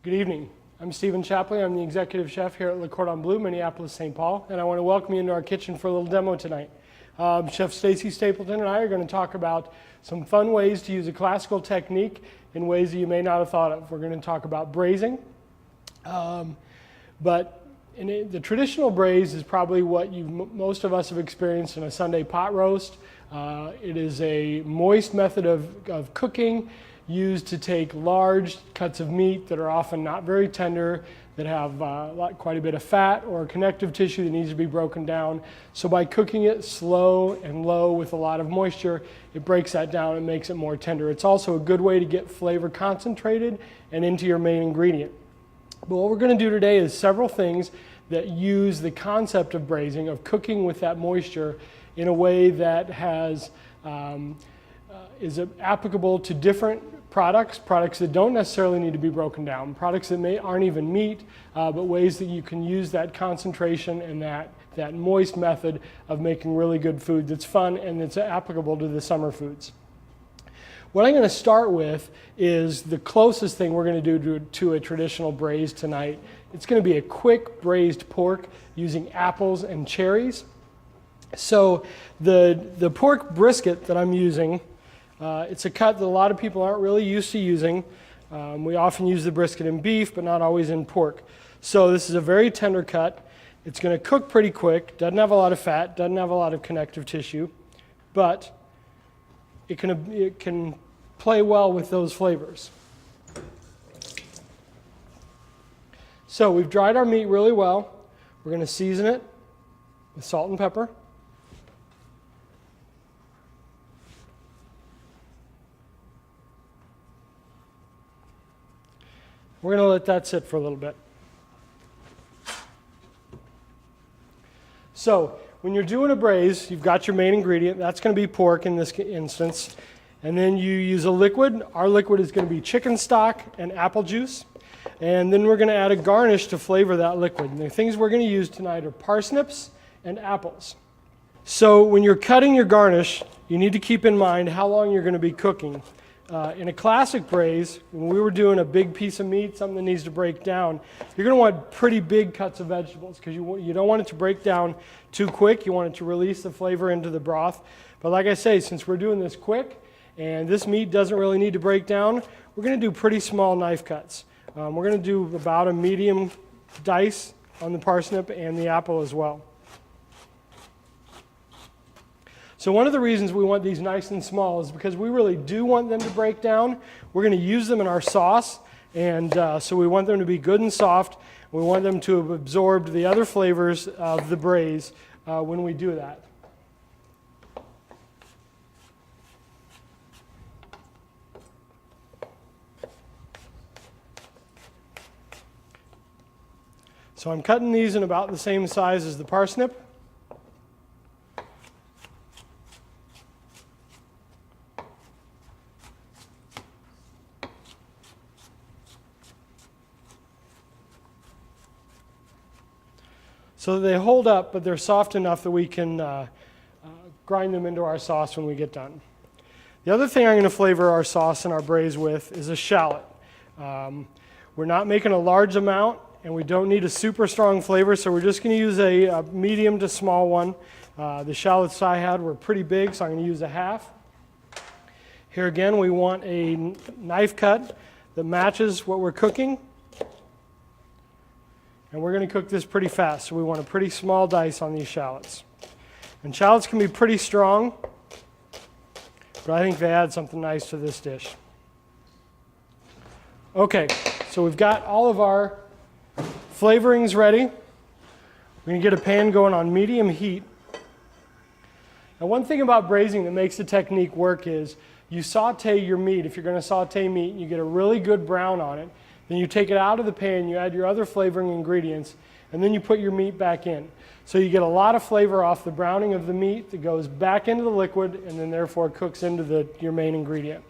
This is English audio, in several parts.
Good evening. I'm Stephen Chapley. I'm the executive chef here at Cordon Bleu, Minneapolis, St. Paul, and I want to welcome you into our kitchen for a little demo tonight. Chef Stacy Stapleton and I are going to talk about some fun ways to use a classical technique in ways that you may not have thought of. We're going to talk about braising, but the traditional braise is probably what most of us have experienced in a Sunday pot roast. It is a moist method of cooking used to take large cuts of meat that are often not very tender, that have quite a bit of fat or connective tissue that needs to be broken down. So by cooking it slow and low with a lot of moisture, it breaks that down and makes it more tender. It's also a good way to get flavor concentrated and into your main ingredient. But what we're going to do today is several things that use the concept of braising, of cooking with that moisture in a way that is applicable to different products that don't necessarily need to be broken down, products that aren't even meat, but ways that you can use that concentration and that moist method of making really good food that's fun and that's applicable to the summer foods. What I'm going to start with is the closest thing we're going to do to a traditional braise tonight. It's going to be a quick braised pork using apples and cherries. So the pork brisket that I'm using, it's a cut that a lot of people aren't really used to using. We often use the brisket in beef, but not always in pork. So this is a very tender cut. It's going to cook pretty quick, doesn't have a lot of fat, doesn't have a lot of connective tissue, but it can play well with those flavors. So we've dried our meat really well. We're going to season it with salt and pepper. We're going to let that sit for a little bit. So when you're doing a braise, you've got your main ingredient. That's going to be pork in this instance. And then you use a liquid. Our liquid is going to be chicken stock and apple juice. And then we're going to add a garnish to flavor that liquid. And the things we're going to use tonight are parsnips and apples. So when you're cutting your garnish, you need to keep in mind how long you're going to be cooking. In a classic braise, when we were doing a big piece of meat, something that needs to break down, you're going to want pretty big cuts of vegetables because you don't want it to break down too quick. You want it to release the flavor into the broth. But like I say, since we're doing this quick and this meat doesn't really need to break down, we're going to do pretty small knife cuts. We're going to do about a medium dice on the parsnip and the apple as well. So one of the reasons we want these nice and small is because we really do want them to break down. We're going to use them in our sauce, and so we want them to be good and soft. We want them to have absorbed the other flavors of the braise when we do that. So I'm cutting these in about the same size as the parsnip. So that they hold up, but they're soft enough that we can grind them into our sauce when we get done. The other thing I'm going to flavor our sauce and our braise with is a shallot. We're not making a large amount, and we don't need a super strong flavor, so we're just going to use a medium to small one. The shallots I had were pretty big, so I'm going to use a half. Here again, we want a knife cut that matches what we're cooking. And we're going to cook this pretty fast, so we want a pretty small dice on these shallots. And shallots can be pretty strong, but I think they add something nice to this dish. Okay, so we've got all of our flavorings ready. We're going to get a pan going on medium heat. Now one thing about braising that makes the technique work is you saute your meat. If you're going to saute meat and you get a really good brown on it, then you take it out of the pan, you add your other flavoring ingredients, and then you put your meat back in. So you get a lot of flavor off the browning of the meat that goes back into the liquid and then therefore cooks into your main ingredient.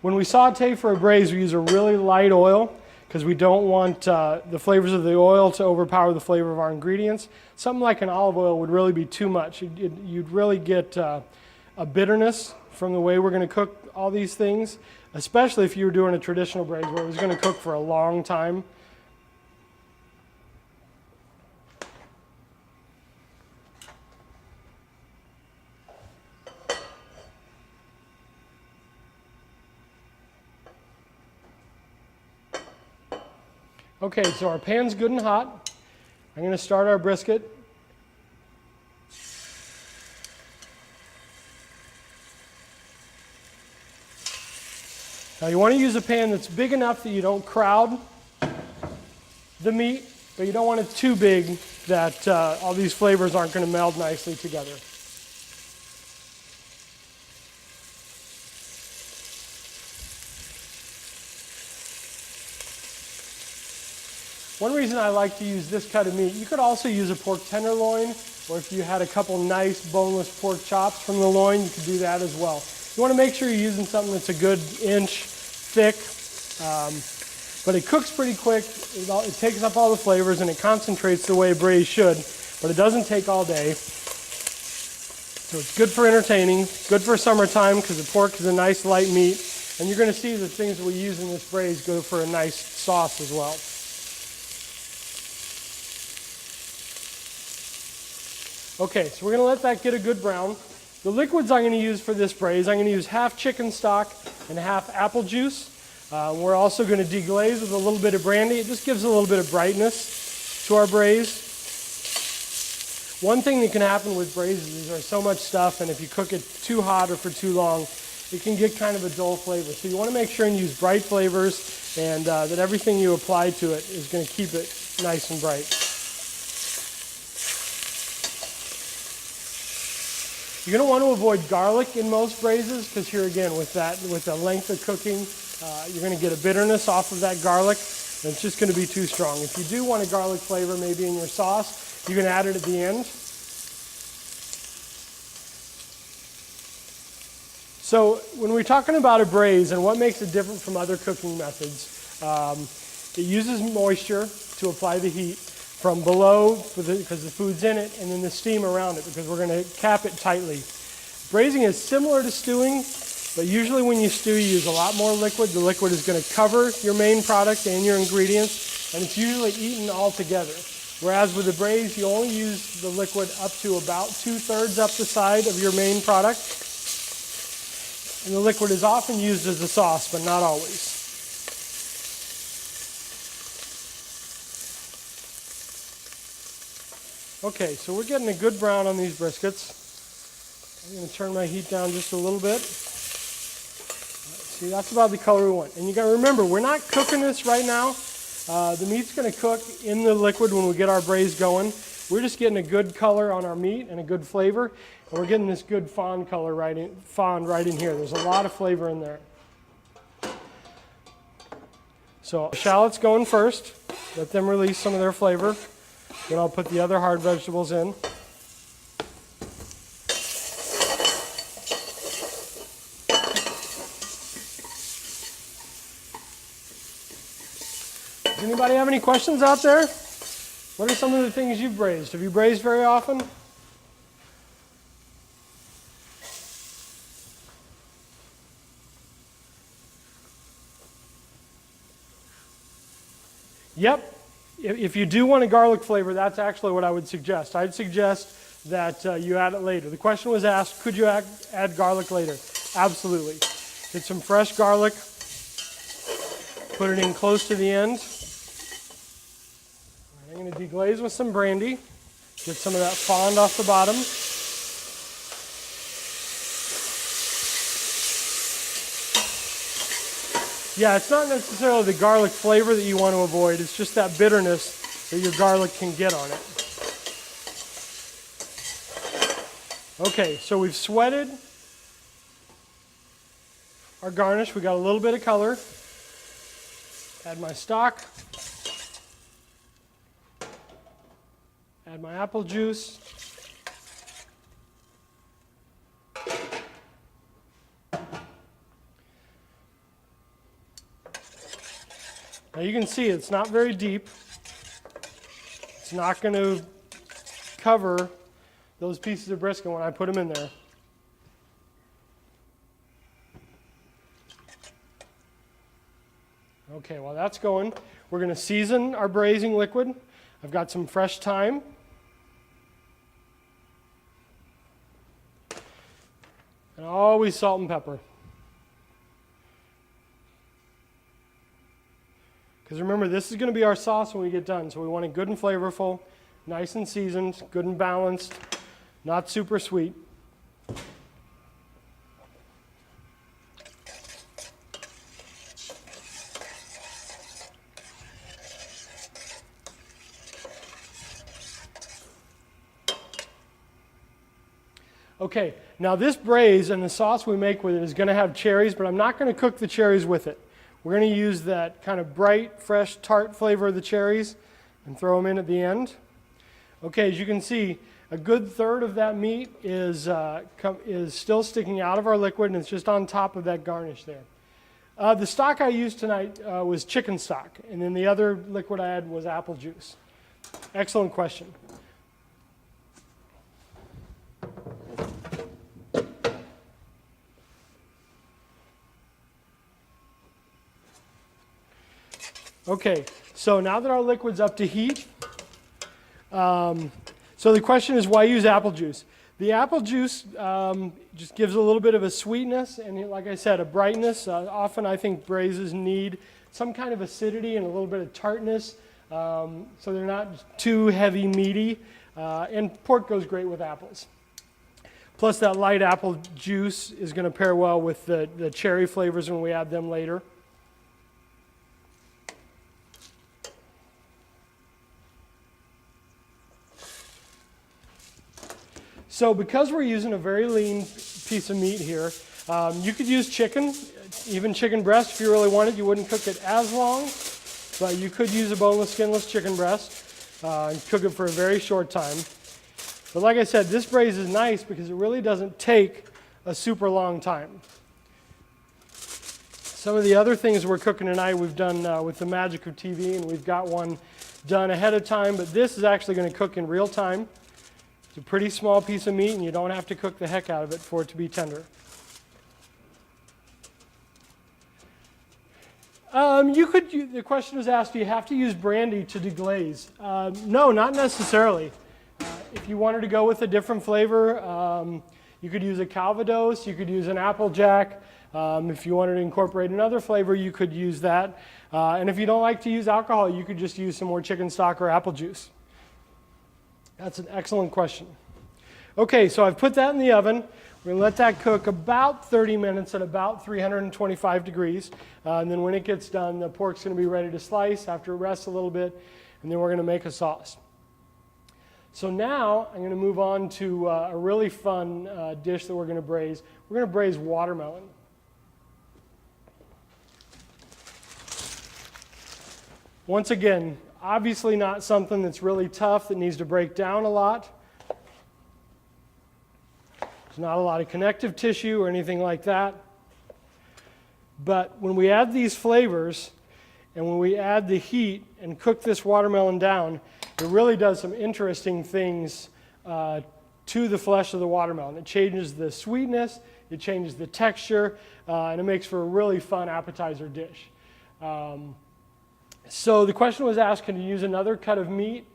When we saute for a braise, we use a really light oil because we don't want the flavors of the oil to overpower the flavor of our ingredients. Something like an olive oil would really be too much. You'd really get a bitterness from the way we're going to cook all these things, especially if you were doing a traditional braise where it was going to cook for a long time. Okay, so our pan's good and hot. I'm going to start our brisket. Now you want to use a pan that's big enough that you don't crowd the meat, but you don't want it too big that all these flavors aren't going to meld nicely together. One reason I like to use this cut of meat, you could also use a pork tenderloin, or if you had a couple nice boneless pork chops from the loin, you could do that as well. You want to make sure you're using something that's a good inch thick, but it cooks pretty quick. It takes up all the flavors and it concentrates the way a braise should, but it doesn't take all day. So it's good for entertaining, good for summertime because the pork is a nice light meat, and you're going to see the things that we use in this braise go for a nice sauce as well. Okay, so we're going to let that get a good brown. The liquids I'm going to use for this braise, I'm going to use half chicken stock and half apple juice. We're also going to deglaze with a little bit of brandy. It just gives a little bit of brightness to our braise. One thing that can happen with braises is there's so much stuff, and if you cook it too hot or for too long, it can get kind of a dull flavor. So you want to make sure and use bright flavors, and that everything you apply to it is going to keep it nice and bright. You're going to want to avoid garlic in most braises because here again, with the length of cooking, you're going to get a bitterness off of that garlic, and it's just going to be too strong. If you do want a garlic flavor maybe in your sauce, you can add it at the end. So when we're talking about a braise and what makes it different from other cooking methods, it uses moisture to apply the heat from below because the food's in it, and then the steam around it because we're going to cap it tightly. Braising is similar to stewing, but usually when you stew, you use a lot more liquid. The liquid is going to cover your main product and your ingredients, and it's usually eaten all together. Whereas with the braise, you only use the liquid up to about 2/3 up the side of your main product. And the liquid is often used as a sauce, but not always. Okay, so we're getting a good brown on these briskets. I'm going to turn my heat down just a little bit. See, that's about the color we want. And you got to remember, we're not cooking this right now. The meat's going to cook in the liquid when we get our braise going. We're just getting a good color on our meat and a good flavor. And we're getting this good fond color right in here. There's a lot of flavor in there. So shallots going first. Let them release some of their flavor. Then I'll put the other hard vegetables in. Does anybody have any questions out there? What are some of the things you've braised? Have you braised very often? Yep. If you do want a garlic flavor, that's actually what I would suggest. I'd suggest that you add it later. The question was asked, could you add garlic later? Absolutely. Get some fresh garlic, put it in close to the end. I'm going to deglaze with some brandy, get some of that fond off the bottom. Yeah, it's not necessarily the garlic flavor that you want to avoid, it's just that bitterness that your garlic can get on it. Okay, so we've sweated our garnish. We got a little bit of color. Add my stock. Add my apple juice. Now you can see it's not very deep. It's not going to cover those pieces of brisket when I put them in there. Okay, while that's going, we're going to season our braising liquid. I've got some fresh thyme. And always salt and pepper. Because remember, this is going to be our sauce when we get done. So we want it good and flavorful, nice and seasoned, good and balanced, not super sweet. Okay, now this braise and the sauce we make with it is going to have cherries, but I'm not going to cook the cherries with it. We're going to use that kind of bright, fresh, tart flavor of the cherries and throw them in at the end. Okay, as you can see, a good third of that meat is still sticking out of our liquid, and it's just on top of that garnish there. The stock I used tonight was chicken stock, and then the other liquid I had was apple juice. Excellent question. Okay, so now that our liquid's up to heat, so the question is, why use apple juice? The apple juice just gives a little bit of a sweetness and, like I said, a brightness. Often I think braises need some kind of acidity and a little bit of tartness, so they're not too heavy meaty, and pork goes great with apples. Plus that light apple juice is going to pair well with the cherry flavors when we add them later. So because we're using a very lean piece of meat here, you could use chicken, even chicken breast if you really wanted. You wouldn't cook it as long, but you could use a boneless, skinless chicken breast and cook it for a very short time. But like I said, this braise is nice because it really doesn't take a super long time. Some of the other things we're cooking tonight we've done with the magic of TV, and we've got one done ahead of time, but this is actually going to cook in real time. It's a pretty small piece of meat, and you don't have to cook the heck out of it for it to be tender. The question was asked, do you have to use brandy to deglaze? No, not necessarily. If you wanted to go with a different flavor, you could use a Calvados, you could use an Applejack. If you wanted to incorporate another flavor, you could use that. And if you don't like to use alcohol, you could just use some more chicken stock or apple juice. That's an excellent question. Okay, so I've put that in the oven. We're going to let that cook about 30 minutes at about 325 degrees. And then when it gets done, the pork's going to be ready to slice after it rests a little bit, and then we're going to make a sauce. So now I'm going to move on to a really fun dish that we're going to braise. We're going to braise watermelon. Once again, obviously not something that's really tough that needs to break down a lot. There's not a lot of connective tissue or anything like that. But when we add these flavors and when we add the heat and cook this watermelon down, it really does some interesting things to the flesh of the watermelon. It changes the sweetness, it changes the texture, and it makes for a really fun appetizer dish. So the question was asked, can you use another cut of meat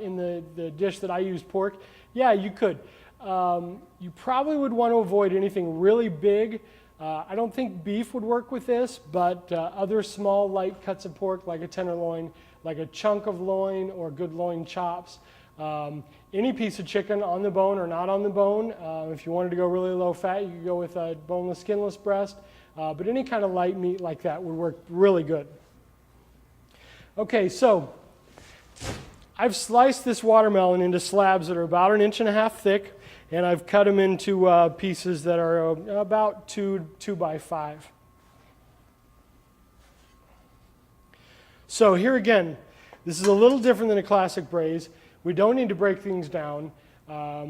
in the dish that I used, pork? Yeah, you could. You probably would want to avoid anything really big. I don't think beef would work with this, but other small light cuts of pork like a tenderloin, like a chunk of loin or good loin chops. Any piece of chicken on the bone or not on the bone. If you wanted to go really low fat, you could go with a boneless, skinless breast. But any kind of light meat like that would work really good. Okay, so I've sliced this watermelon into slabs that are about 1.5 inches thick, and I've cut them into pieces that are about 2 by 5. So here again, this is a little different than a classic braise. We don't need to break things down.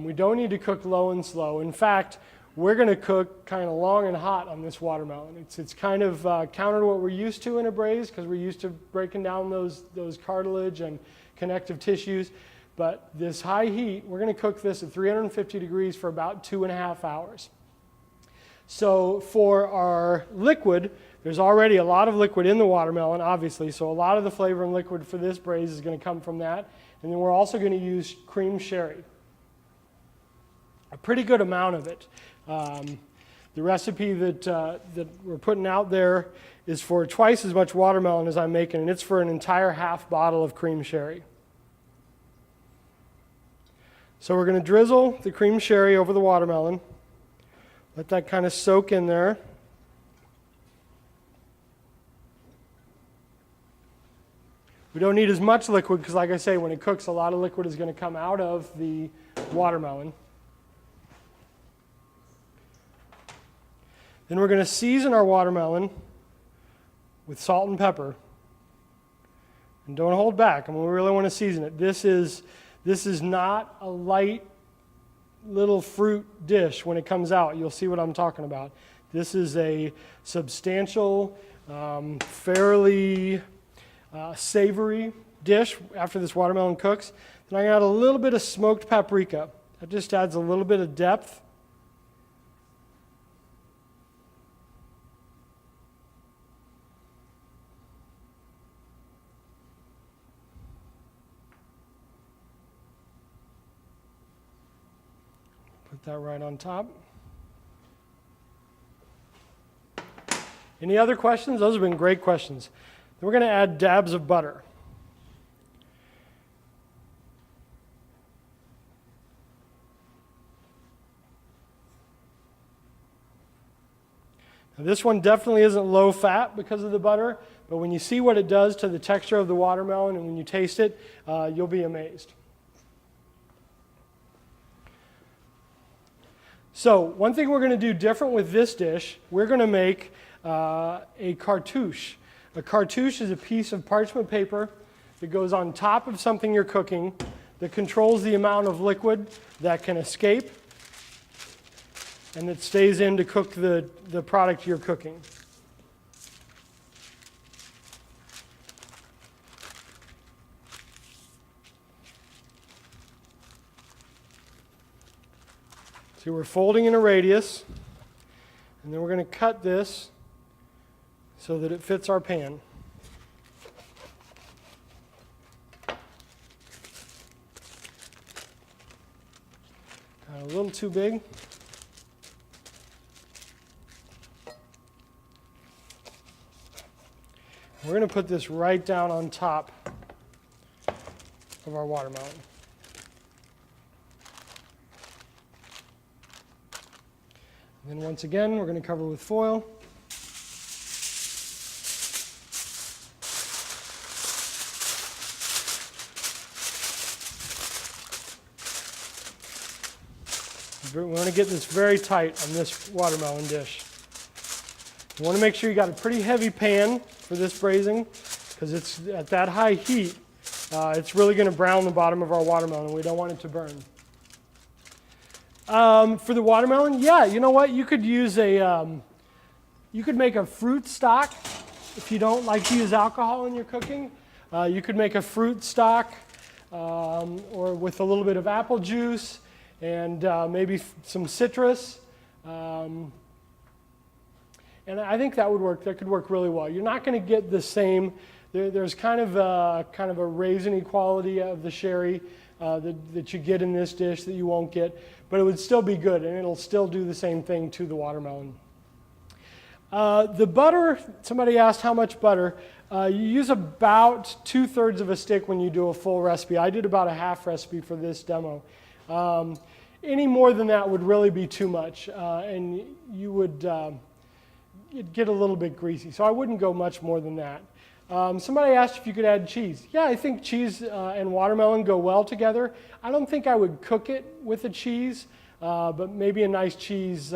We don't need to cook low and slow. In fact, we're going to cook kind of long and hot on this watermelon. It's kind of counter to what we're used to in a braise because we're used to breaking down those cartilage and connective tissues. But this high heat, we're going to cook this at 350 degrees for about 2.5 hours. So for our liquid, There's already a lot of liquid in the watermelon, obviously, so a lot of the flavor and liquid for this braise is going to come from that. And then we're also going to use cream sherry, a pretty good amount of it. The recipe that we're putting out there is for twice as much watermelon as I'm making, and it's for an entire half bottle of cream sherry. So we're going to drizzle the cream sherry over the watermelon. Let that kind of soak in there. We don't need as much liquid because, like I say, when it cooks, a lot of liquid is going to come out of the watermelon. Then we're going to season our watermelon with salt and pepper. And don't hold back. I mean, we really want to season it. This is not a light little fruit dish when it comes out. You'll see what I'm talking about. This is a substantial, fairly savory dish after this watermelon cooks. Then I got a little bit of smoked paprika. That just adds a little bit of depth. Put that right on top. Any other questions? Those have been great questions. Then we're going to add dabs of butter. Now this one definitely isn't low fat because of the butter, but when you see what it does to the texture of the watermelon and when you taste it, you'll be amazed. So one thing we're going to do different with this dish, we're going to make a cartouche. A cartouche is a piece of parchment paper that goes on top of something you're cooking that controls the amount of liquid that can escape and that stays in to cook the product you're cooking. So we're folding in a radius, and then we're going to cut this so that it fits our pan. Got a little too big. We're going to put this right down on top of our watermelon. And then once again, we're going to cover with foil. We want to get this very tight on this watermelon dish. You want to make sure you got a pretty heavy pan for this braising because it's at that high heat. It's really going to brown the bottom of our watermelon. We don't want it to burn. For the watermelon, yeah, you know what? You could use you could make a fruit stock if you don't like to use alcohol in your cooking. You could make a fruit stock or with a little bit of apple juice and maybe some citrus. And I think that would work. That could work really well. You're not going to get the same. There's kind of a raisiny quality of the sherry that you get in this dish that you won't get, but it would still be good, and it'll still do the same thing to the watermelon. The butter, somebody asked how much butter. You use about 2/3 of a stick when you do a full recipe. I did about a half recipe for this demo. Any more than that would really be too much, and you would it'd get a little bit greasy, so I wouldn't go much more than that. Somebody asked if you could add cheese. Yeah, I think cheese and watermelon go well together. I don't think I would cook it with a cheese, but maybe a nice cheese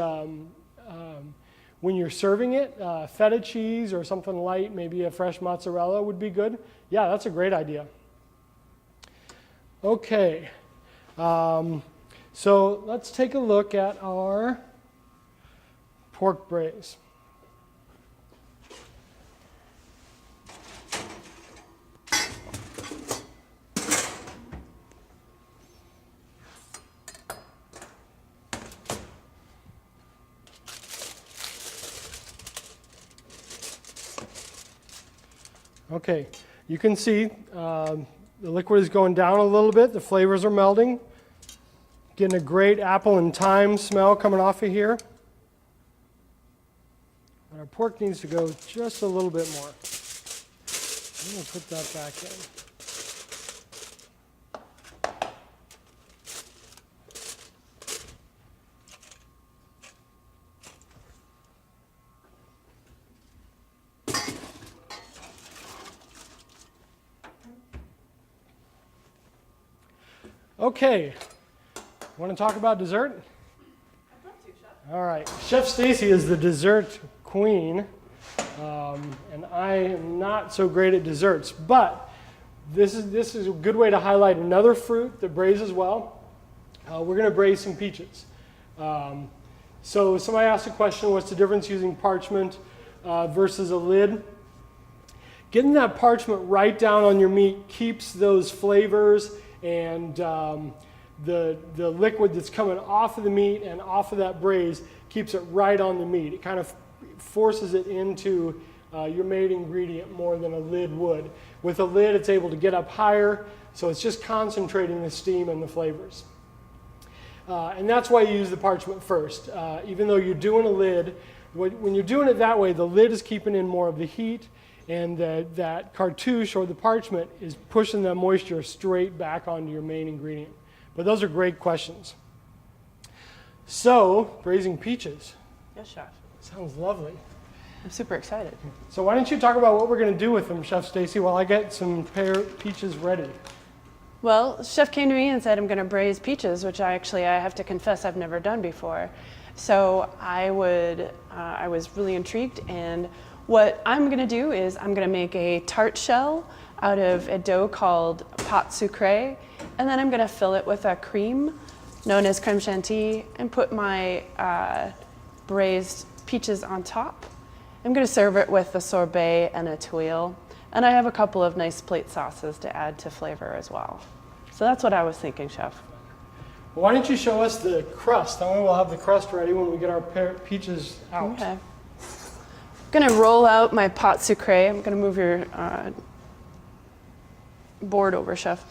when you're serving it. Feta cheese or something light, maybe a fresh mozzarella would be good. Yeah, that's a great idea. Okay, so let's take a look at our pork braise. Okay, you can see the liquid is going down a little bit. The flavors are melding. Getting a great apple and thyme smell coming off of here. And our pork needs to go just a little bit more. I'm going to put that back in. Okay, want to talk about dessert? I'd love to, Chef. All right, Chef Stacy is the dessert queen, and I am not so great at desserts, but this is a good way to highlight another fruit that braises well. We're going to braise some peaches. So somebody asked a question, what's the difference using parchment versus a lid? Getting that parchment right down on your meat keeps those flavors and the liquid that's coming off of the meat and off of that braise keeps it right on the meat. It kind of forces it into your main ingredient more than a lid would. With a lid, it's able to get up higher, so it's just concentrating the steam and the flavors. And that's why you use the parchment first. Even though you're doing a lid, when you're doing it that way, the lid is keeping in more of the heat, and that cartouche or the parchment is pushing that moisture straight back onto your main ingredient. But those are great questions. So, braising peaches. Yes, Chef. Sounds lovely. I'm super excited. So why don't you talk about what we're going to do with them, Chef Stacy, while I get some peaches ready. Well, Chef came to me and said I'm going to braise peaches, which I have to confess I've never done before. So I was really intrigued, and what I'm going to do is I'm going to make a tart shell out of a dough called pâte sucrée, and then I'm going to fill it with a cream known as crème chantilly and put my braised peaches on top. I'm going to serve it with a sorbet and a tuile, and I have a couple of nice plate sauces to add to flavor as well. So that's what I was thinking, Chef. Well, why don't you show us the crust? That way we'll have the crust ready when we get our peaches out. Okay. I'm going to roll out my pâte sucrée. I'm going to move your board over, Chef.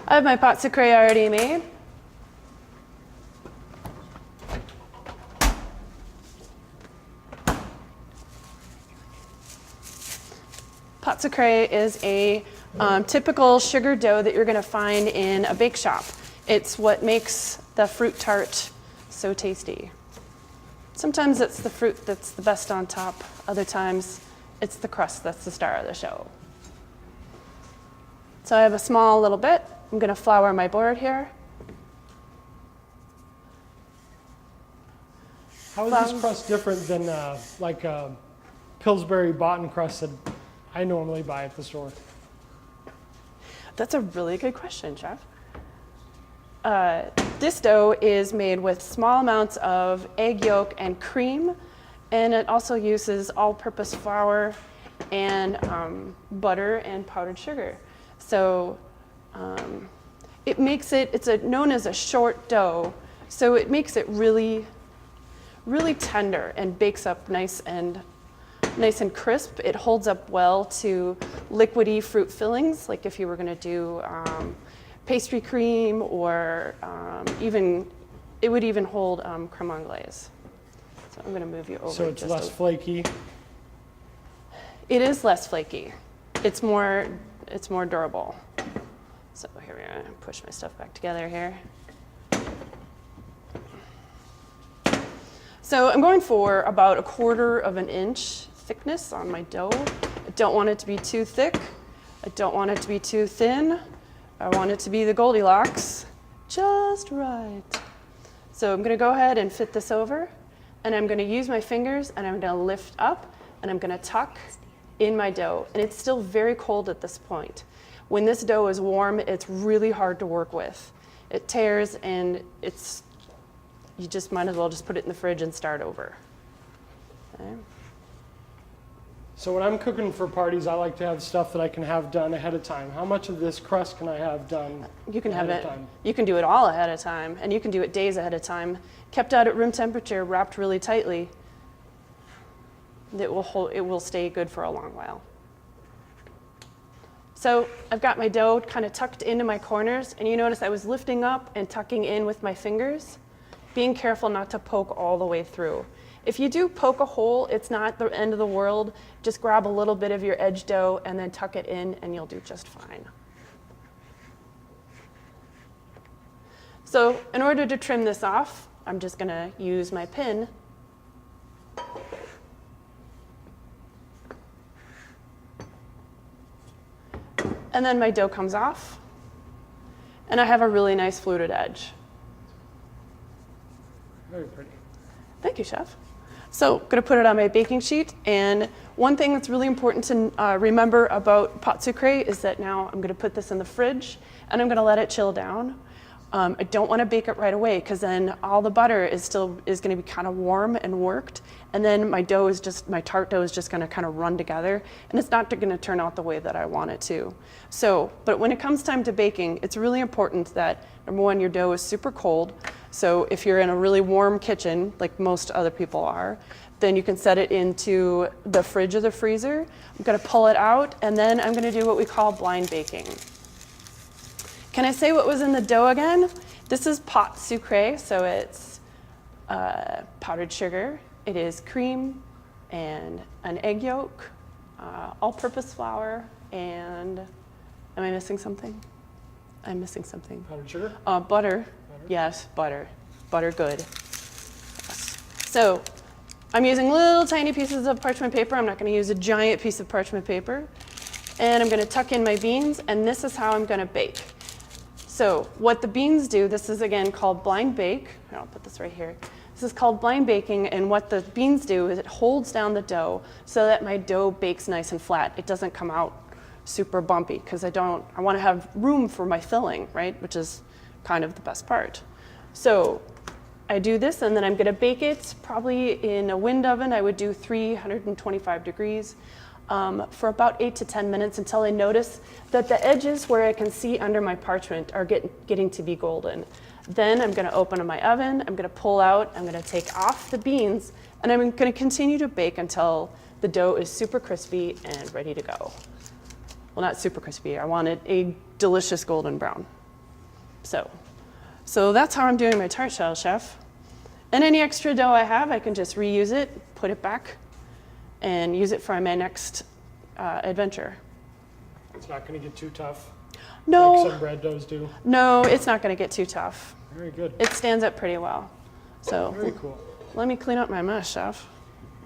I have my pâte sucrée already made. Pâte sucrée is a typical sugar dough that you're going to find in a bake shop. It's what makes the fruit tart so tasty. Sometimes it's the fruit that's the best on top. Other times it's the crust that's the star of the show. So I have a small little bit. I'm going to flour my board here. How is this crust different than like a Pillsbury Botten crust that I normally buy at the store? That's a really good question, Chef. This dough is made with small amounts of egg yolk and cream, and it also uses all-purpose flour and butter and powdered sugar. So it makes it, known as a short dough, so it makes it really, really tender and bakes up nice and crisp. It holds up well to liquidy fruit fillings, like if you were going to do pastry cream, or it would even hold creme anglaise. So I'm going to move you over. So it's less flaky? It is less flaky. It's more durable. So here we are. Push my stuff back together here. So I'm going for about 1/4 of an inch thickness on my dough. I don't want it to be too thick. I don't want it to be too thin. I want it to be the Goldilocks, just right. So I'm going to go ahead and fit this over, and I'm going to use my fingers, and I'm going to lift up, and I'm going to tuck in my dough. And it's still very cold at this point. When this dough is warm, it's really hard to work with. It tears, and you just might as well just put it in the fridge and start over. Okay. So when I'm cooking for parties, I like to have stuff that I can have done ahead of time. How much of this crust can I have done You can have ahead it. of time? You can do it all ahead of time, and you can do it days ahead of time. Kept out at room temperature, wrapped really tightly. It will stay good for a long while. So I've got my dough kind of tucked into my corners, and you notice I was lifting up and tucking in with my fingers, being careful not to poke all the way through. If you do poke a hole, it's not the end of the world. Just grab a little bit of your edge dough and then tuck it in, and you'll do just fine. So in order to trim this off, I'm just going to use my pin. And then my dough comes off, and I have a really nice fluted edge. Very pretty. Thank you, Chef. So I'm going to put it on my baking sheet, and one thing that's really important to remember about pâte sucrée is that now I'm going to put this in the fridge, and I'm going to let it chill down. I don't want to bake it right away, because then all the butter is going to be kind of warm and worked, and then my tart dough is just going to kind of run together, and it's not going to turn out the way that I want it to. So, but when it comes time to baking, it's really important that, number one, your dough is super cold. So if you're in a really warm kitchen, like most other people are, then you can set it into the fridge or the freezer. I'm going to pull it out, and then I'm going to do what we call blind baking. Can I say what was in the dough again? This is pâte sucrée, so it's powdered sugar. It is cream and an egg yolk, all-purpose flour, and am I missing something? I'm missing something. Powdered sugar? Butter. Yes, butter. Butter good. Yes. So I'm using little tiny pieces of parchment paper. I'm not going to use a giant piece of parchment paper. And I'm going to tuck in my beans, and this is how I'm going to bake. So what the beans do, this is again called blind bake. I'll put this right here. This is called blind baking, and what the beans do is it holds down the dough so that my dough bakes nice and flat. It doesn't come out super bumpy, because I want to have room for my filling, right? Which is kind of the best part. So I do this, and then I'm going to bake it probably in a wind oven. I would do 325 degrees for about 8 to 10 minutes until I notice that the edges where I can see under my parchment are getting to be golden. Then I'm going to open my oven. I'm going to pull out. I'm going to take off the beans, and I'm going to continue to bake until the dough is super crispy and ready to go. Well, not super crispy. I want it a delicious golden brown. So that's how I'm doing my tart shell, Chef. And any extra dough I have, I can just reuse it, put it back, and use it for my next adventure. It's not going to get too tough. No. Like some bread doughs do. No, it's not going to get too tough. Very good. It stands up pretty well. So Very cool. let me clean up my mess, Chef.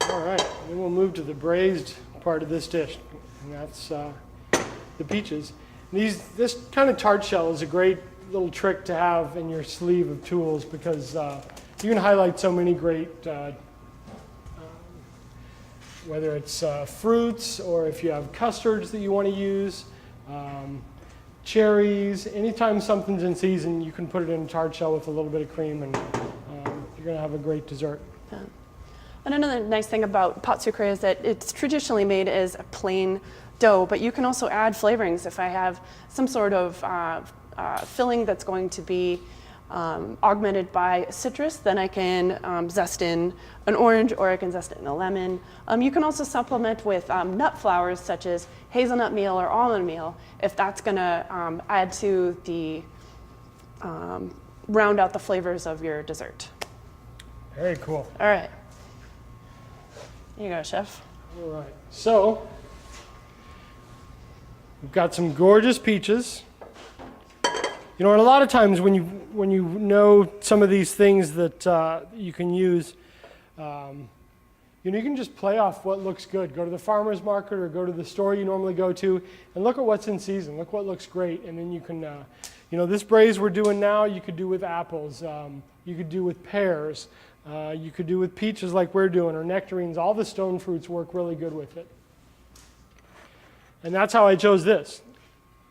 All right, then we'll move to the braised part of this dish, and that's the peaches. This kind of tart shell is a great little trick to have in your sleeve of tools, because you can highlight so many great, whether it's fruits, or if you have custards that you want to use, cherries. Anytime something's in season, you can put it in a tart shell with a little bit of cream, and you're going to have a great dessert. Yeah. And another nice thing about pâte sucrée is that it's traditionally made as a plain dough, but you can also add flavorings. If I have some sort of filling that's going to be augmented by citrus, then I can zest in an orange, or I can zest it in a lemon. You can also supplement with nut flours such as hazelnut meal or almond meal, if that's going to add to the round out the flavors of your dessert. Very cool. All right. Here you go, Chef. All right, so we've got some gorgeous peaches. You know, and a lot of times when you know some of these things that you can use, you can just play off what looks good. Go to the farmer's market or go to the store you normally go to and look at what's in season. Look what looks great, and then you can, this braise we're doing now, you could do with apples. You could do with pears. You could do with peaches like we're doing, or nectarines. All the stone fruits work really good with it. And that's how I chose this.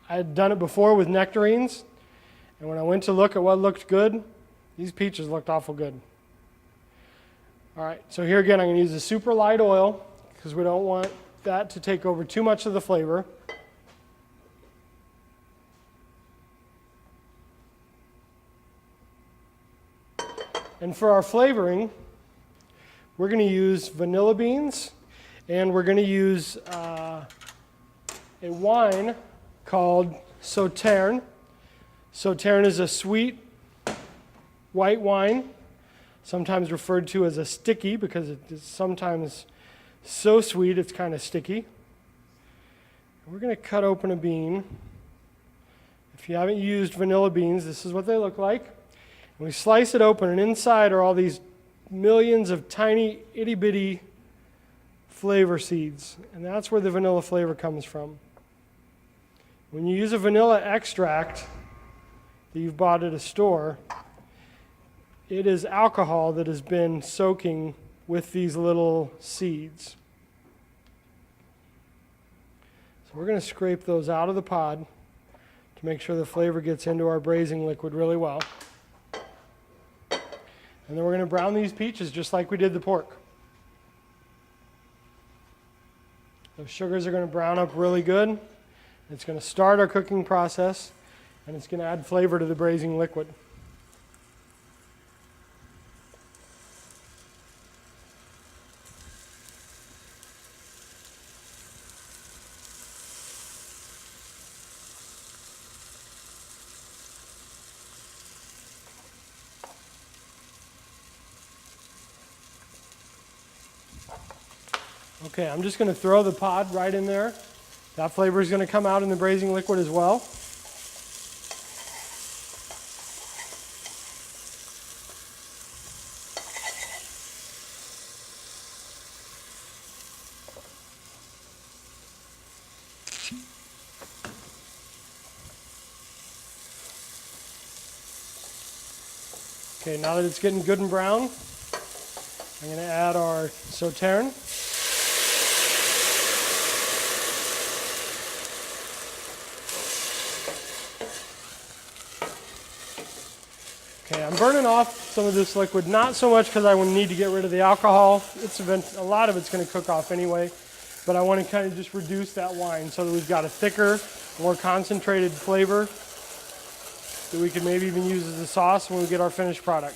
I had done it before with nectarines, and when I went to look at what looked good, these peaches looked awful good. All right, so here again, I'm going to use a super light oil because we don't want that to take over too much of the flavor. And for our flavoring, we're going to use vanilla beans, and we're going to use a wine called Sauterne. Sauterne is a sweet white wine, sometimes referred to as a sticky because it is sometimes so sweet it's kind of sticky. We're going to cut open a bean. If you haven't used vanilla beans, this is what they look like. And we slice it open, and inside are all these millions of tiny itty-bitty flavor seeds, and that's where the vanilla flavor comes from. When you use a vanilla extract that you've bought at a store, it is alcohol that has been soaking with these little seeds. So we're going to scrape those out of the pod to make sure the flavor gets into our braising liquid really well. And then we're going to brown these peaches just like we did the pork. Those sugars are going to brown up really good. It's going to start our cooking process, and it's going to add flavor to the braising liquid. Okay, I'm just going to throw the pod right in there. That flavor is going to come out in the braising liquid as well. Okay, now that it's getting good and brown, I'm going to add our Sauterne. Okay, I'm burning off some of this liquid, not so much because I need to get rid of the alcohol. A lot of it's going to cook off anyway, but I want to kind of just reduce that wine so that we've got a thicker, more concentrated flavor that we can maybe even use as a sauce when we get our finished product.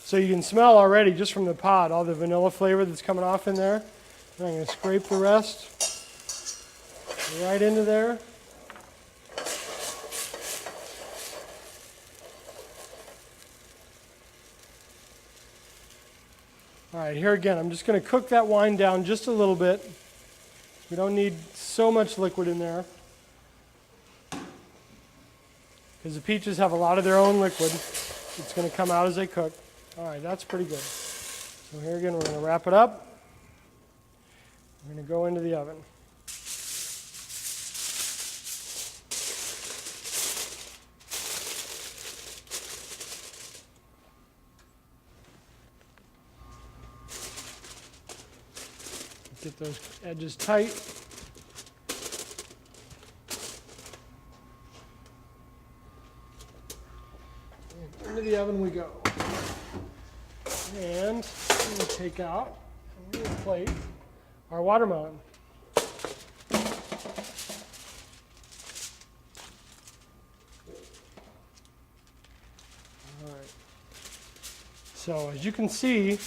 So you can smell already just from the pod all the vanilla flavor that's coming off in there. And I'm going to scrape the rest right into there. All right, here again, I'm just going to cook that wine down just a little bit. We don't need so much liquid in there because the peaches have a lot of their own liquid. It's going to come out as they cook. All right, that's pretty good. So here again, we're going to wrap it up. We're going to go into the oven. Get those edges tight. And into the oven we go. And I'm going to take out a little plate our watermelon. All right. So as you can see,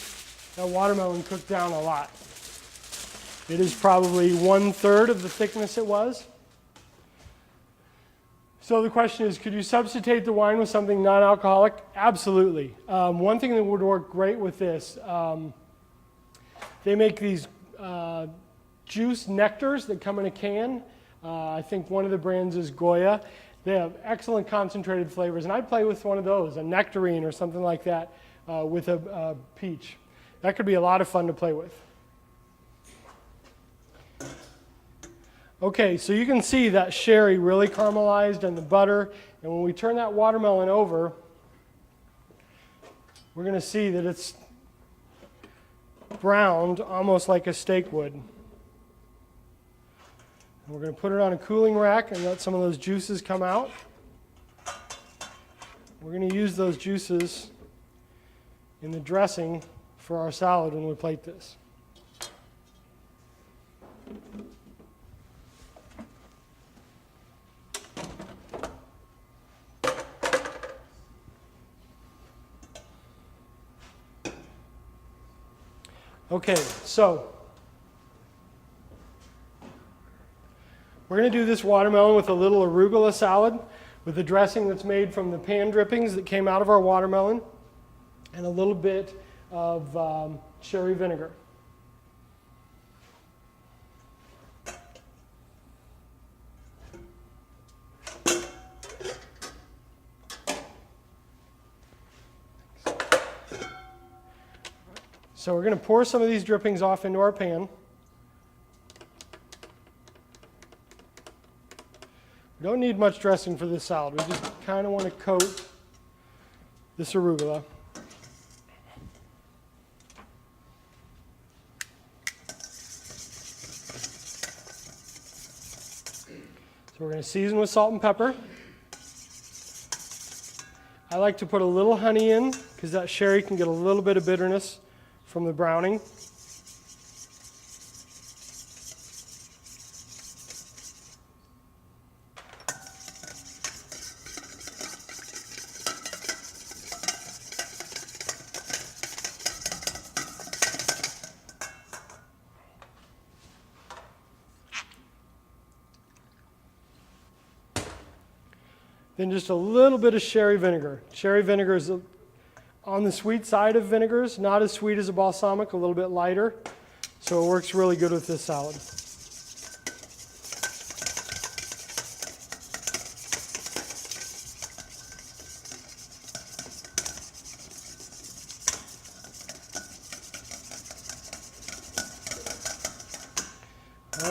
that watermelon cooked down a lot. It is probably 1/3 of the thickness it was. So the question is, could you substitute the wine with something non-alcoholic? Absolutely. One thing that would work great with this, they make these juice nectars that come in a can. I think one of the brands is Goya. They have excellent concentrated flavors, and I'd play with one of those, a nectarine or something like that, with a peach. That could be a lot of fun to play with. Okay, so you can see that sherry really caramelized and the butter, and when we turn that watermelon over, we're going to see that it's browned almost like a steak would. And we're going to put it on a cooling rack and let some of those juices come out. We're going to use those juices in the dressing for our salad when we plate this. Okay, so we're going to do this watermelon with a little arugula salad with the dressing that's made from the pan drippings that came out of our watermelon and a little bit of cherry vinegar. So we're going to pour some of these drippings off into our pan. We don't need much dressing for this salad. We just kind of want to coat this arugula. So we're going to season with salt and pepper. I like to put a little honey in because that sherry can get a little bit of bitterness from the browning. Then just a little bit of sherry vinegar. Sherry vinegar is on the sweet side of vinegars, not as sweet as a balsamic, a little bit lighter. So it works really good with this salad.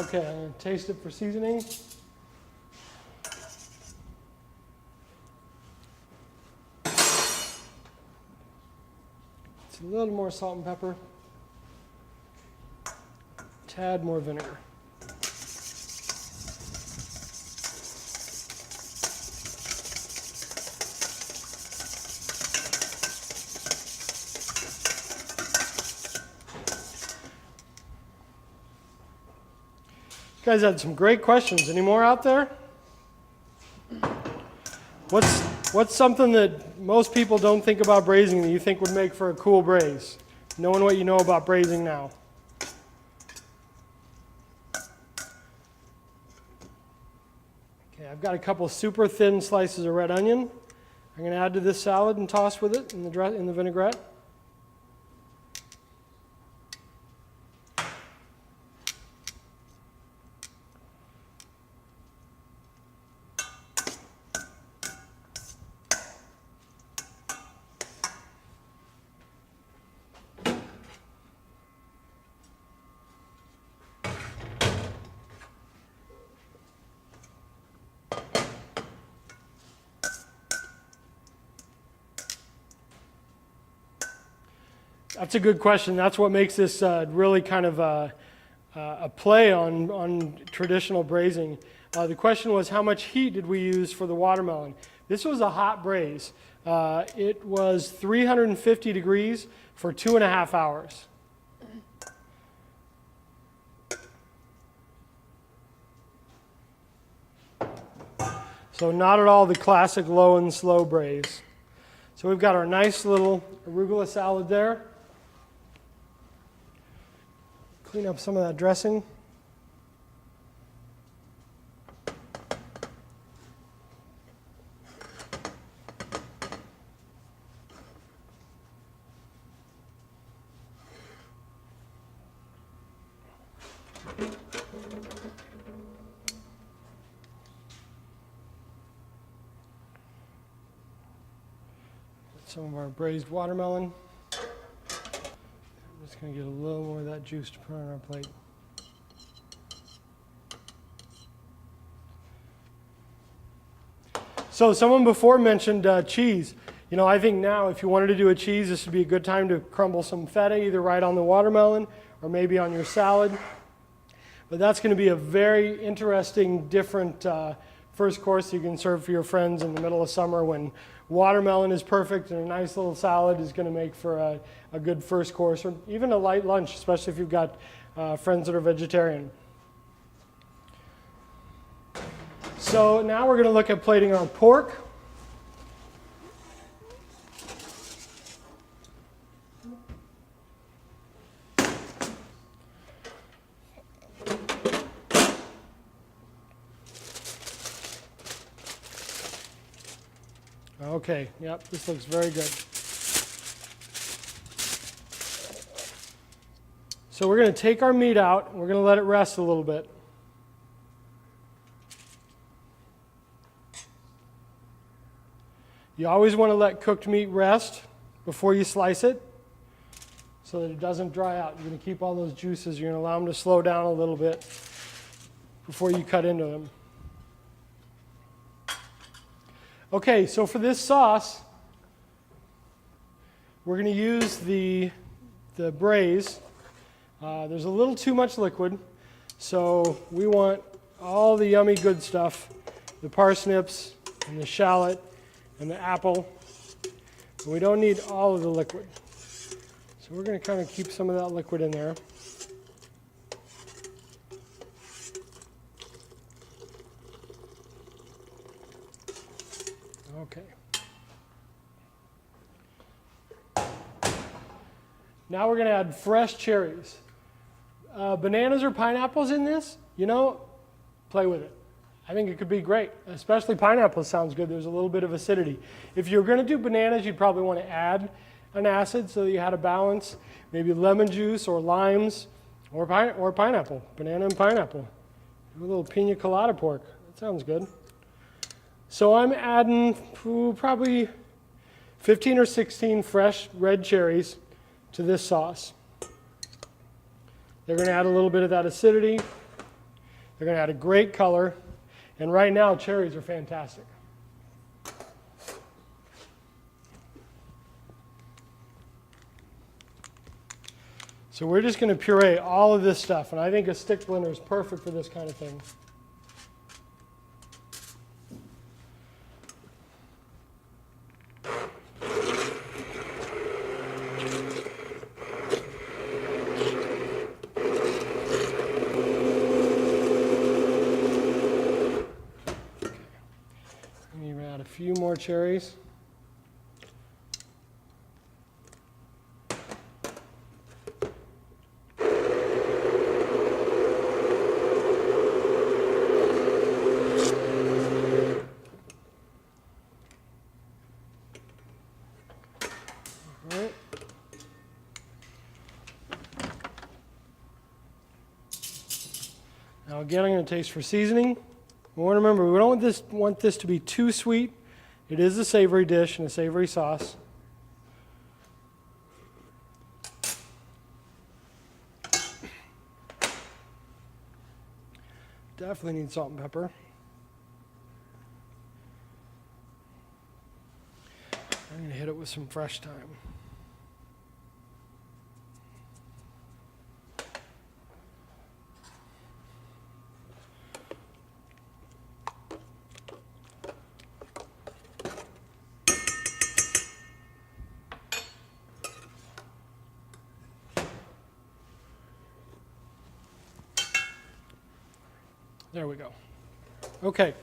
Okay, I'm going to taste it for seasoning. A little more salt and pepper, tad more vinegar. You guys had some great questions. Any more out there? What's something that most people don't think about braising that you think would make for a cool braise? Knowing what you know about braising now. Okay, I've got a couple super thin slices of red onion. I'm going to add to this salad and toss with it in the vinaigrette. That's a good question. That's what makes this really kind of a play on traditional braising. The question was, how much heat did we use for the watermelon? This was a hot braise. It was 350 degrees for 2.5 hours. So not at all the classic low and slow braise. So we've got our nice little arugula salad there. Clean up some of that dressing. Some of our braised watermelon. I'm just going to get a little more of that juice to put on our plate. So someone before mentioned cheese. You know, I think now if you wanted to do a cheese, this would be a good time to crumble some feta, either right on the watermelon or maybe on your salad. But that's going to be a very interesting, different first course you can serve for your friends in the middle of summer when watermelon is perfect, and a nice little salad is going to make for a good first course, or even a light lunch, especially if you've got friends that are vegetarian. So now we're going to look at plating our pork. Okay, yep, this looks very good. So we're going to take our meat out, and we're going to let it rest a little bit. You always want to let cooked meat rest before you slice it so that it doesn't dry out. You're going to keep all those juices. You're going to allow them to slow down a little bit before you cut into them. Okay, so for this sauce, we're going to use the braise. There's a little too much liquid, so we want all the yummy good stuff, the parsnips and the shallot and the apple. And we don't need all of the liquid. So we're going to kind of keep some of that liquid in there. Okay. Now we're going to add fresh cherries. Bananas or pineapples in this, you know, play with it. I think it could be great, especially pineapple sounds good. There's a little bit of acidity. If you're going to do bananas, you'd probably want to add an acid so that you had a balance. Maybe lemon juice or limes or pineapple, banana and pineapple. A little pina colada pork. That sounds good. So I'm adding probably 15 or 16 fresh red cherries to this sauce. They're going to add a little bit of that acidity. They're going to add a great color. And right now, cherries are fantastic. So we're just going to puree all of this stuff. And I think a stick blender is perfect for this kind of thing. A few more cherries. All right. Now again, I'm going to taste for seasoning. We want to remember, we don't want this to be too sweet. It is a savory dish and a savory sauce. Definitely need salt and pepper. I'm going to hit it with some fresh thyme. There we go. Okay.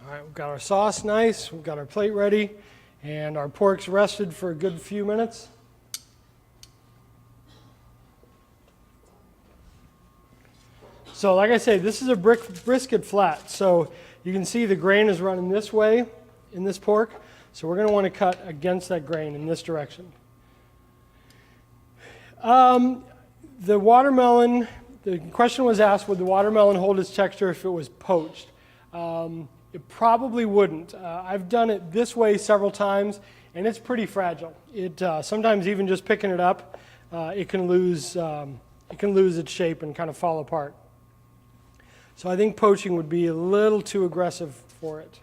All right, we've got our sauce nice, we've got our plate ready, and our pork's rested for a good few minutes. So like I say, this is a brisket flat, so you can see the grain is running this way in this pork. So we're going to want to cut against that grain in this direction. The watermelon, the question was asked, would the watermelon hold its texture if it was poached? It probably wouldn't. I've done it this way several times, and it's pretty fragile. It sometimes even just picking it up, it can lose its shape and kind of fall apart. So I think poaching would be a little too aggressive for it.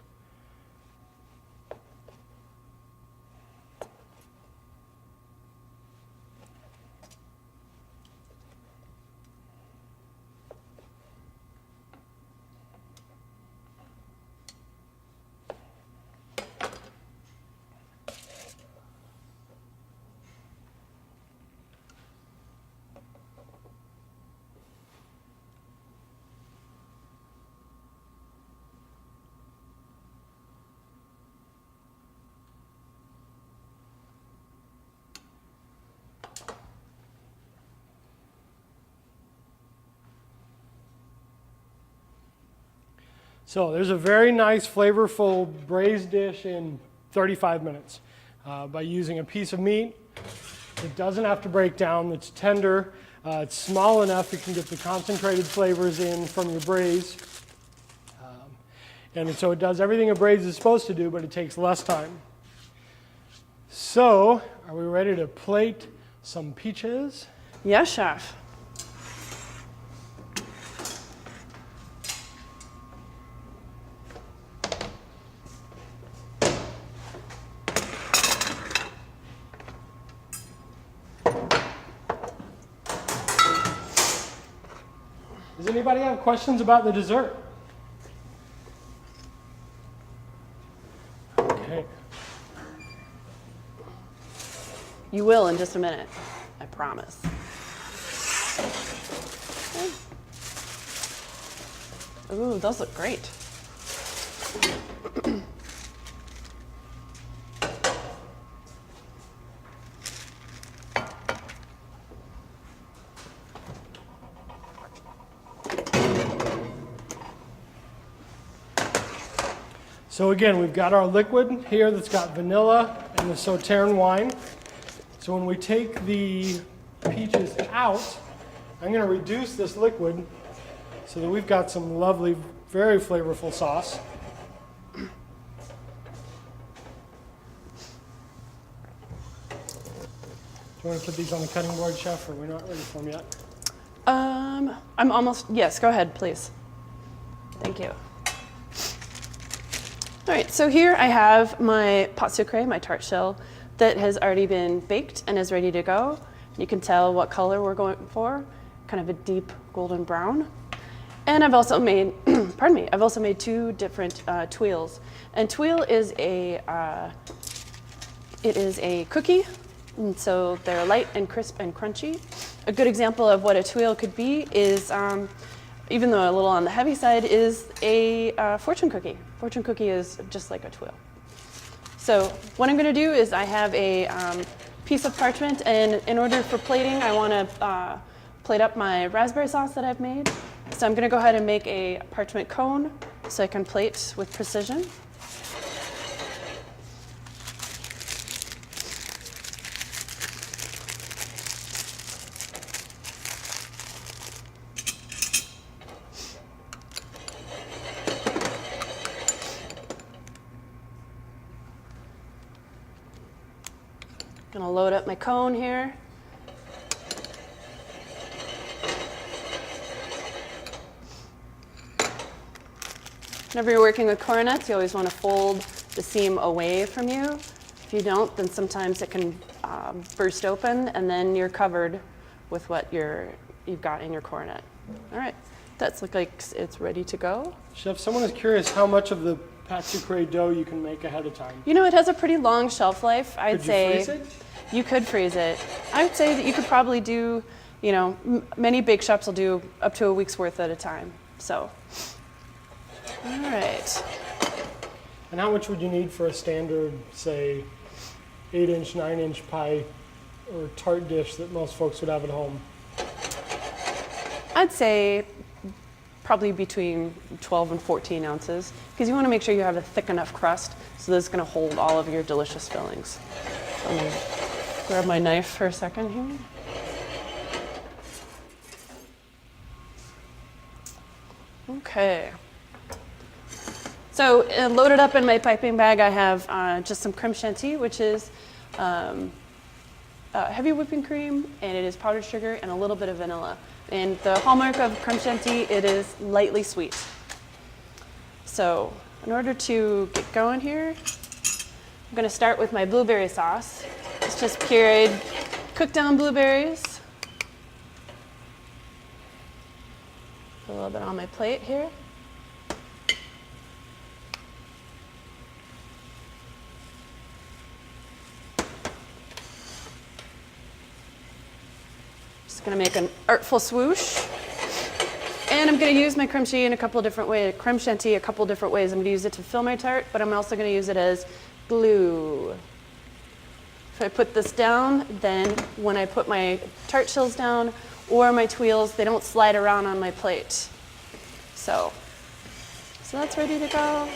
So there's a very nice flavorful braised dish in 35 minutes by using a piece of meat. It doesn't have to break down, it's tender, it's small enough you can get the concentrated flavors in from your braise. And so it does everything a braise is supposed to do, but it takes less time. So, are we ready to plate some peaches? Yes, chef. Does anybody have questions about the dessert? Okay. You will in just a minute, I promise. Okay. Ooh, those look great. So again, we've got our liquid here that's got vanilla and the Sauterne wine. So when we take the peaches out, I'm going to reduce this liquid so that we've got some lovely, very flavorful sauce. Do you want to put these on the cutting board, Chef, or we're not ready for them yet? I'm almost, yes, go ahead, please. Thank you. All right, so here I have my pâte sucrée, my tart shell, that has already been baked and is ready to go. You can tell what color we're going for, kind of a deep golden brown. And I've also made, pardon me, I've also made two different tuiles. And tuile is it is a cookie, and so they're light and crisp and crunchy. A good example of what a tuile could be is, even though a little on the heavy side, is a fortune cookie. Fortune cookie is just like a tuile. So what I'm going to do is I have a piece of parchment, and in order for plating, I want to plate up my raspberry sauce that I've made. So I'm going to go ahead and make a parchment cone so I can plate with precision. Gonna load up my cone here. Whenever you're working with coronets, you always want to fold the seam away from you. If you don't, then sometimes it can burst open, and then you're covered with what you've got in your coronet. All right, that's look like it's ready to go. Chef, someone is curious how much of the pâte sucrée dough you can make ahead of time. You know, it has a pretty long shelf life. I'd say. Could you freeze it? You could freeze it. I would say that you could probably do, you know, many bake shops will do up to a week's worth at a time. So, all right. And how much would you need for a standard, say, 8-inch, 9-inch pie or tart dish that most folks would have at home? I'd say probably between 12 and 14 ounces, because you want to make sure you have a thick enough crust so that it's going to hold all of your delicious fillings. So I'm going to grab my knife for a second here. Okay. So loaded up in my piping bag, I have just some creme chantilly, which is heavy whipping cream, and it is powdered sugar and a little bit of vanilla. And the hallmark of creme chantilly, it is lightly sweet. So in order to get going here, I'm going to start with my blueberry sauce. It's just pureed, cooked down blueberries. Put a little bit on my plate here. Going to make an artful swoosh, and I'm going to use my creme chantilly in a couple different ways. I'm going to use it to fill my tart, but I'm also going to use it as glue. If I put this down, then when I put my tart shells down or my tuiles, they don't slide around on my plate. So that's ready to go.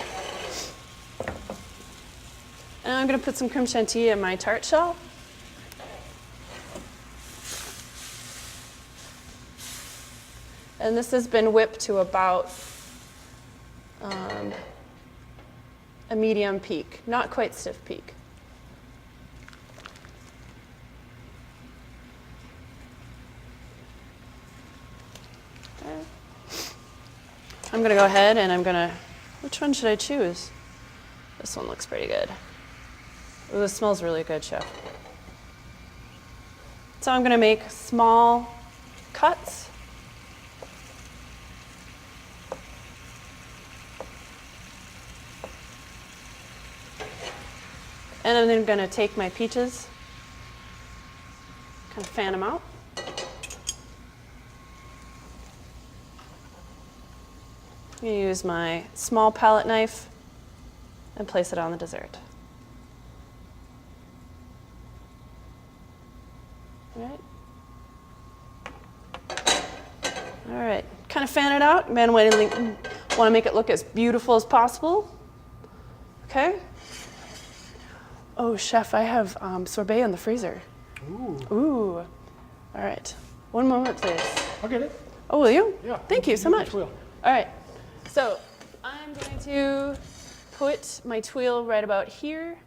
And I'm going to put some creme chantilly in my tart shell. And this has been whipped to about a medium peak, not quite stiff peak. Okay. I'm going to go ahead and which one should I choose? This one looks pretty good. Ooh, this smells really good, Chef. So I'm going to make small cuts. And then I'm going to take my peaches, kind of fan them out. I'm going to use my small palette knife and place it on the dessert. All right, kind of fan it out. Man, want to make it look as beautiful as possible. Okay. Oh, Chef, I have sorbet in the freezer. Ooh. All right. One moment, please. I'll get it. Oh, will you? Yeah. Thank you so much. Tuile. All right. So I'm going to put my tuile right about here.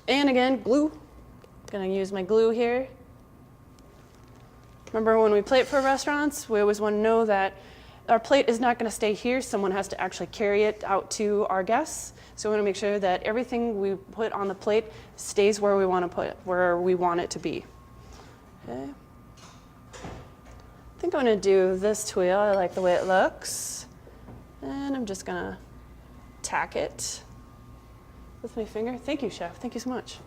And again, glue. Going to use my glue here. Remember, when we plate for restaurants, we always want to know that our plate is not going to stay here. Someone has to actually carry it out to our guests. So we want to make sure that everything we put on the plate stays where we want to put it, where we want it to be. Okay. I think I'm going to do this tuile. I like the way it looks. And I'm just going to tack it with my finger. Thank you, Chef. Thank you so much.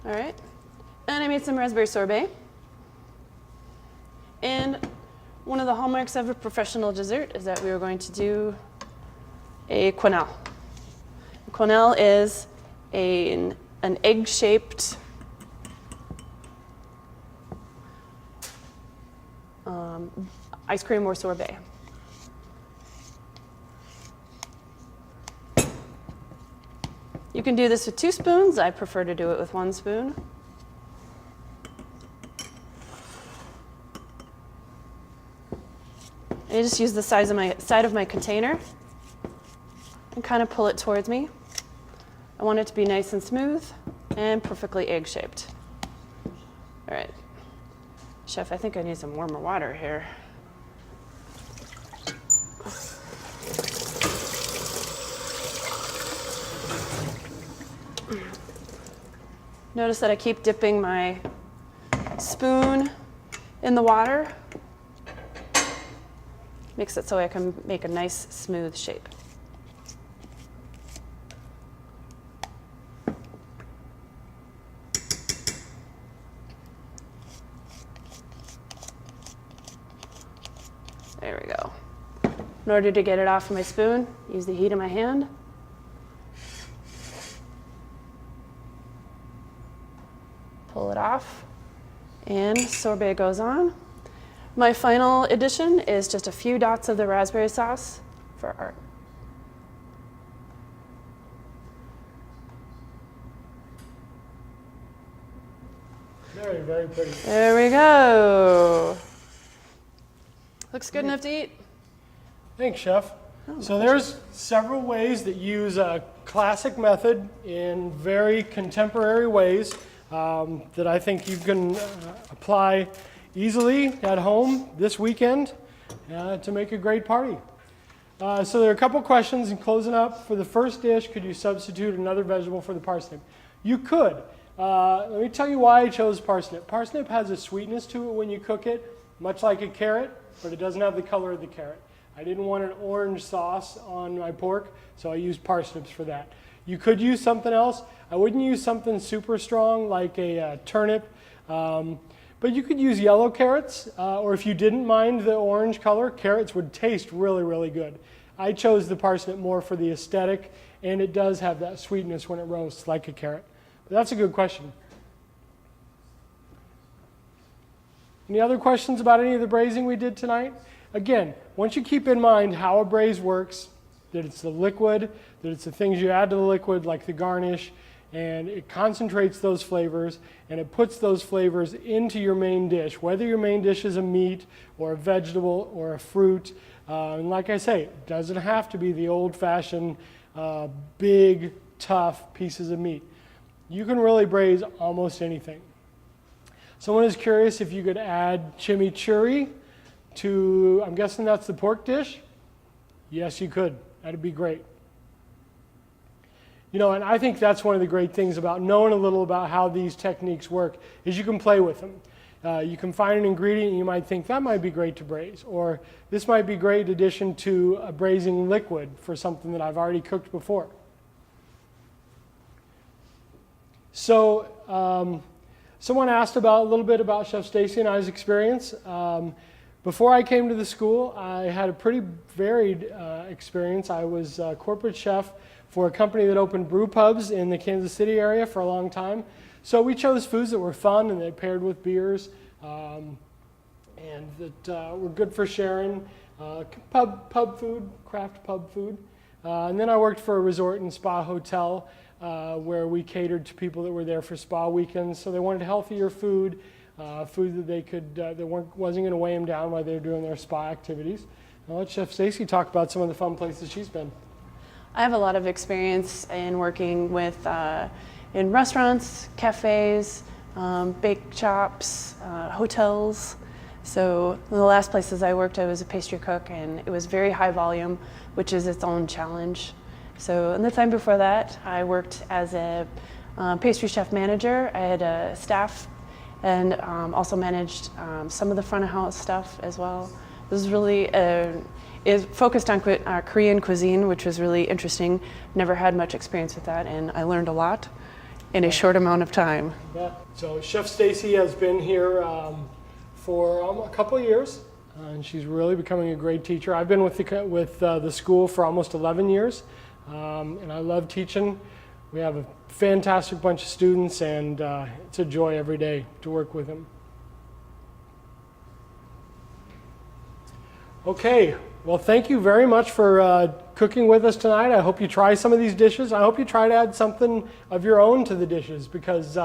All right. And I made some raspberry sorbet. And one of the hallmarks of a professional dessert is that we are going to do a quenelle. A quenelle is an egg-shaped ice cream or sorbet. You can do this with 2 spoons. I prefer to do it with 1 spoon. I just use the side of my container and kind of pull it towards me. I want it to be nice and smooth and perfectly egg-shaped. All right. Chef, I think I need some warmer water here. Notice that I keep dipping my spoon in the water. Mix it so I can make a nice smooth shape. There we go. In order to get it off of my spoon, use the heat of my hand. Pull it off, and sorbet goes on. My final addition is just a few dots of the raspberry sauce for art. Very, very pretty. There we go. Looks good enough to eat. Thanks, Chef. So there's several ways that use a classic method in very contemporary ways that I think you can apply easily at home this weekend to make a great party. So there are a couple questions in closing up. For the first dish, could you substitute another vegetable for the parsnip? You could. Let me tell you why I chose parsnip. Parsnip has a sweetness to it when you cook it, much like a carrot, but it doesn't have the color of the carrot. I didn't want an orange sauce on my pork, so I used parsnips for that. You could use something else. I wouldn't use something super strong like a turnip, but you could use yellow carrots, or if you didn't mind the orange color, carrots would taste really, really good. I chose the parsnip more for the aesthetic, and it does have that sweetness when it roasts like a carrot. But that's a good question. Any other questions about any of the braising we did tonight? Again, once you keep in mind how a braise works, that it's the liquid, that it's the things you add to the liquid like the garnish, and it concentrates those flavors, and it puts those flavors into your main dish, whether your main dish is a meat or a vegetable or a fruit. And like I say, it doesn't have to be the old-fashioned big, tough pieces of meat. You can really braise almost anything. Someone is curious if you could add chimichurri to, I'm guessing that's the pork dish? Yes, you could. That'd be great. You know, and I think that's one of the great things about knowing a little about how these techniques work, is you can play with them. You can find an ingredient and you might think that might be great to braise, or this might be great addition to a braising liquid for something that I've already cooked before. So, someone asked a little bit about Chef Stacy and I's experience. Before I came to the school, I had a pretty varied experience. I was a corporate chef for a company that opened brew pubs in the Kansas City area for a long time. So we chose foods that were fun and that paired with beers and that were good for sharing. Pub food, craft pub food. And then I worked for a resort and spa hotel where we catered to people that were there for spa weekends. So they wanted healthier food, food that they could, that wasn't going to weigh them down while they were doing their spa activities. I'll let Chef Stacy talk about some of the fun places she's been. I have a lot of experience in working with in restaurants, cafes, bake shops, hotels. So the last places I worked, I was a pastry cook, and it was very high volume, which is its own challenge. So in the time before that, I worked as a pastry chef manager. I had a staff and also managed some of the front of house stuff as well. It was really is focused on Korean cuisine, which was really interesting. Never had much experience with that, and I learned a lot in a short amount of time. Yeah. So Chef Stacy has been here for a couple of years, and she's really becoming a great teacher. I've been with the school for almost 11 years, and I love teaching. We have a fantastic bunch of students, and it's a joy every day to work with them. Okay, well, thank you very much for cooking with us tonight. I hope you try some of these dishes. I hope you try to add something of your own to the dishes, because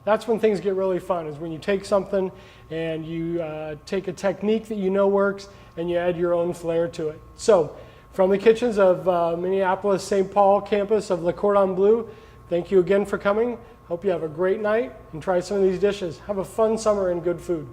that's when things get really fun, is when you take something and you take a technique that you know works and you add your own flair to it. So, from the kitchens of Minneapolis St. Paul campus of Le Cordon Bleu, thank you again for coming. Hope you have a great night and try some of these dishes. Have a fun summer and good food.